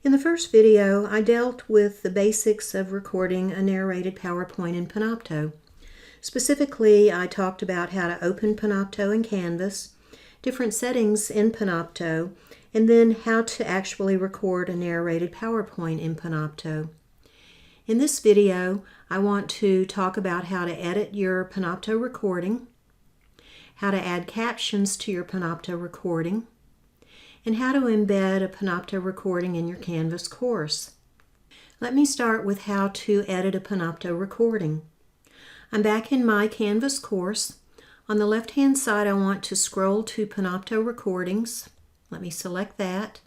In the first video, I dealt with the basics of recording a narrated PowerPoint in Panopto. Specifically, I talked about how to open Panopto in Canvas, different settings in Panopto, and then how to actually record a narrated PowerPoint in Panopto. In this video, I want to talk about how to edit your Panopto recording, how to add captions to your Panopto recording, and how to embed a Panopto recording in your Canvas course. Let me start with how to edit a Panopto recording. I'm back in my Canvas course. On the left-hand side, I want to scroll to Panopto recordings. Let me select that.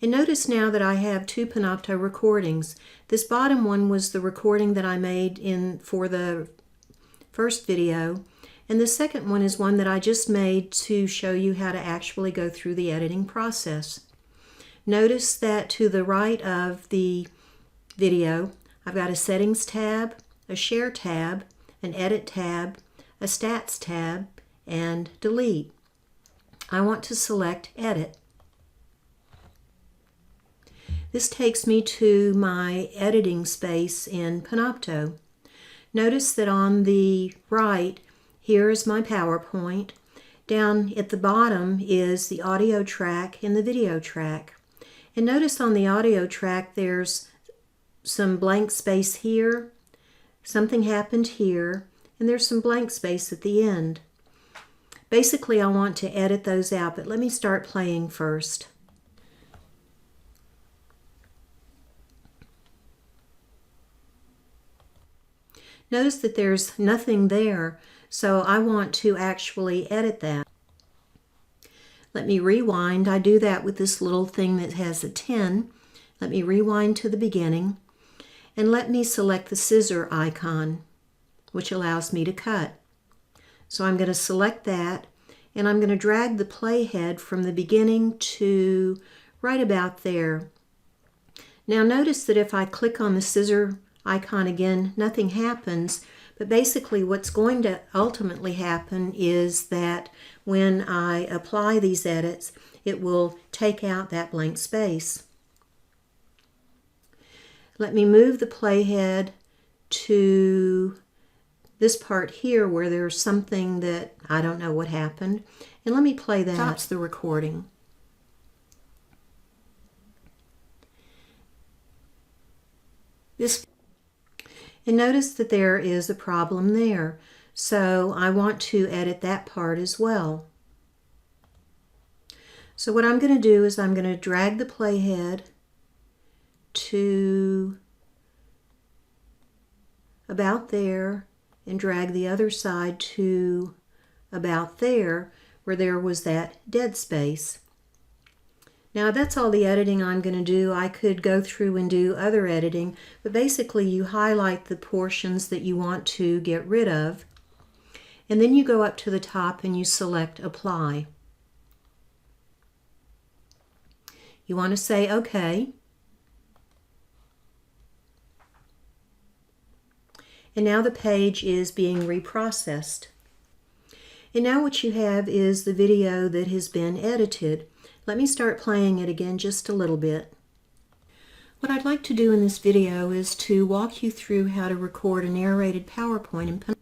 And notice now that I have two Panopto recordings. This bottom one was the recording that I made for the first video, and the second one is one that I just made to show you how to actually go through the editing process. Notice that to the right of the video, I've got a Settings tab, a Share tab, an Edit tab, a Stats tab, and Delete. I want to select Edit. This takes me to my editing space in Panopto. Notice that on the right, here is my PowerPoint. Down at the bottom is the audio track and the video track. And notice on the audio track there's some blank space here, something happened here, and there's some blank space at the end. Basically, I want to edit those out, but let me start playing first. Notice that there's nothing there, so I want to actually edit that. Let me rewind. I do that with this little thing that has a 10. Let me rewind to the beginning, and let me select the scissor icon, which allows me to cut. So I'm going to select that, and I'm going to drag the playhead from the beginning to right about there. Now notice that if I click on the scissor icon again, nothing happens, but basically what's going to ultimately happen is that when I apply these edits, it will take out that blank space. Let me move the playhead to this part here where there's something that I don't know what happened, and let me play that. Stops the recording. And notice that there is a problem there, so I want to edit that part as well. So what I'm going to do is I'm going to drag the playhead to about there and drag the other side to about there where there was that dead space. Now that's all the editing I'm going to do. I could go through and do other editing, but basically you highlight the portions that you want to get rid of, and then you go up to the top and you select Apply. You want to say OK. And now the page is being reprocessed. And now what you have is the video that has been edited. Let me start playing it again just a little bit. What I'd like to do in this video is to walk you through how to record a narrated PowerPoint in Panopto.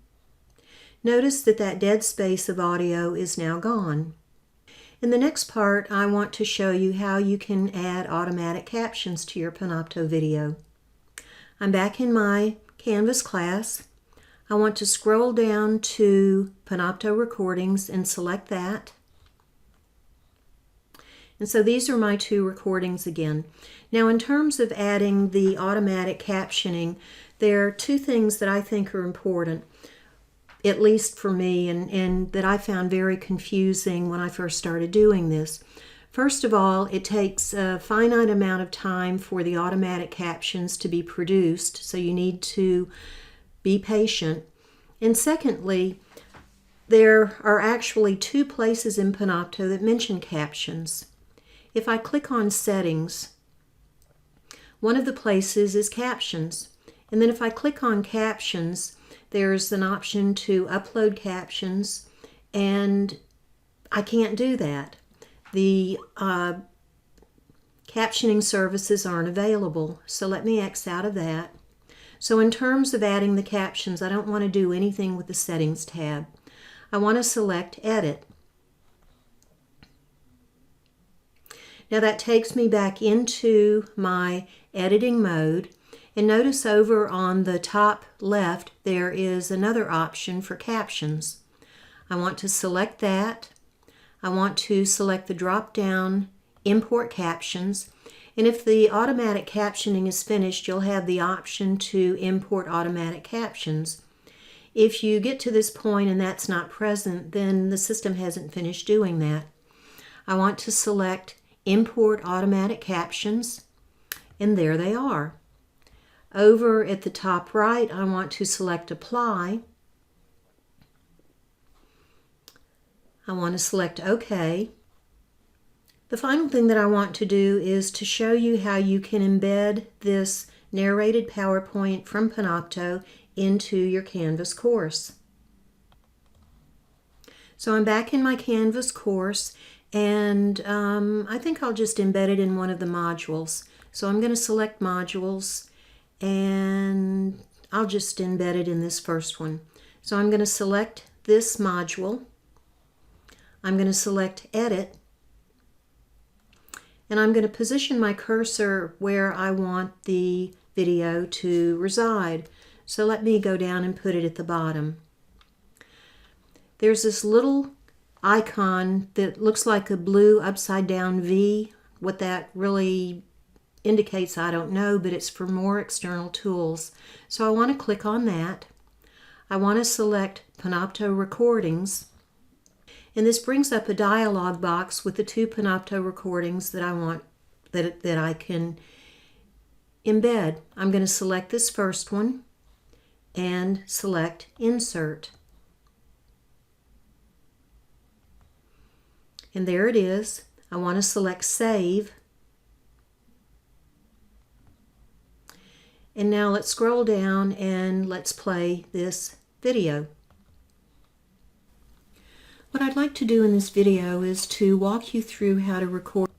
Notice that that dead space of audio is now gone. In the next part, I want to show you how you can add automatic captions to your Panopto video. I'm back in my Canvas class. I want to scroll down to Panopto recordings and select that. And so these are my two recordings again. Now in terms of adding the automatic captioning, there are two things that I think are important, at least for me, and that I found very confusing when I first started doing this. First of all, it takes a finite amount of time for the automatic captions to be produced, so you need to be patient. And secondly, there are actually two places in Panopto that mention captions. If I click on Settings, one of the places is Captions. And then if I click on Captions, there's an option to upload captions, and I can't do that. The captioning services aren't available. So let me X out of that. So in terms of adding the captions, I don't want to do anything with the Settings tab. I want to select Edit. Now that takes me back into my editing mode. And notice over on the top left, there is another option for captions. I want to select that. I want to select the drop-down Import Captions. And if the automatic captioning is finished, you'll have the option to import automatic captions. If you get to this point and that's not present, then the system hasn't finished doing that. I want to select Import Automatic Captions, and there they are. Over at the top right, I want to select Apply. I want to select OK. The final thing that I want to do is to show you how you can embed this narrated PowerPoint from Panopto into your Canvas course. So I'm back in my Canvas course, and I think I'll just embed it in one of the modules. So I'm going to select Modules, and I'll just embed it in this first one. So I'm going to select this module. I'm going to select Edit, and I'm going to position my cursor where I want the video to reside. So let me go down and put it at the bottom. There's this little icon that looks like a blue upside down V. What that really indicates, I don't know, but it's for more external tools. So I want to click on that. I want to select Panopto Recordings. And this brings up a dialog box with the two Panopto recordings that I want, that I can embed. I'm going to select this first one and select Insert. And there it is. I want to select Save. And now let's scroll down and let's play this video. What I'd like to do in this video is to walk you through how to record.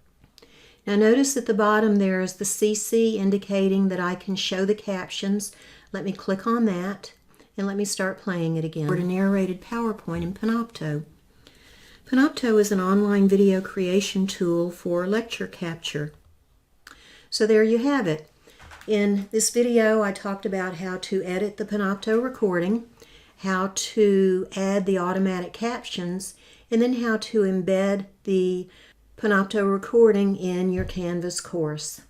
Now notice at the bottom there is the CC indicating that I can show the captions. Let me click on that and let me start playing it again. For a narrated PowerPoint in Panopto. Panopto is an online video creation tool for lecture capture. So there you have it. In this video I talked about how to edit the Panopto recording, how to add the automatic captions, and then how to embed the Panopto recording in your Canvas course.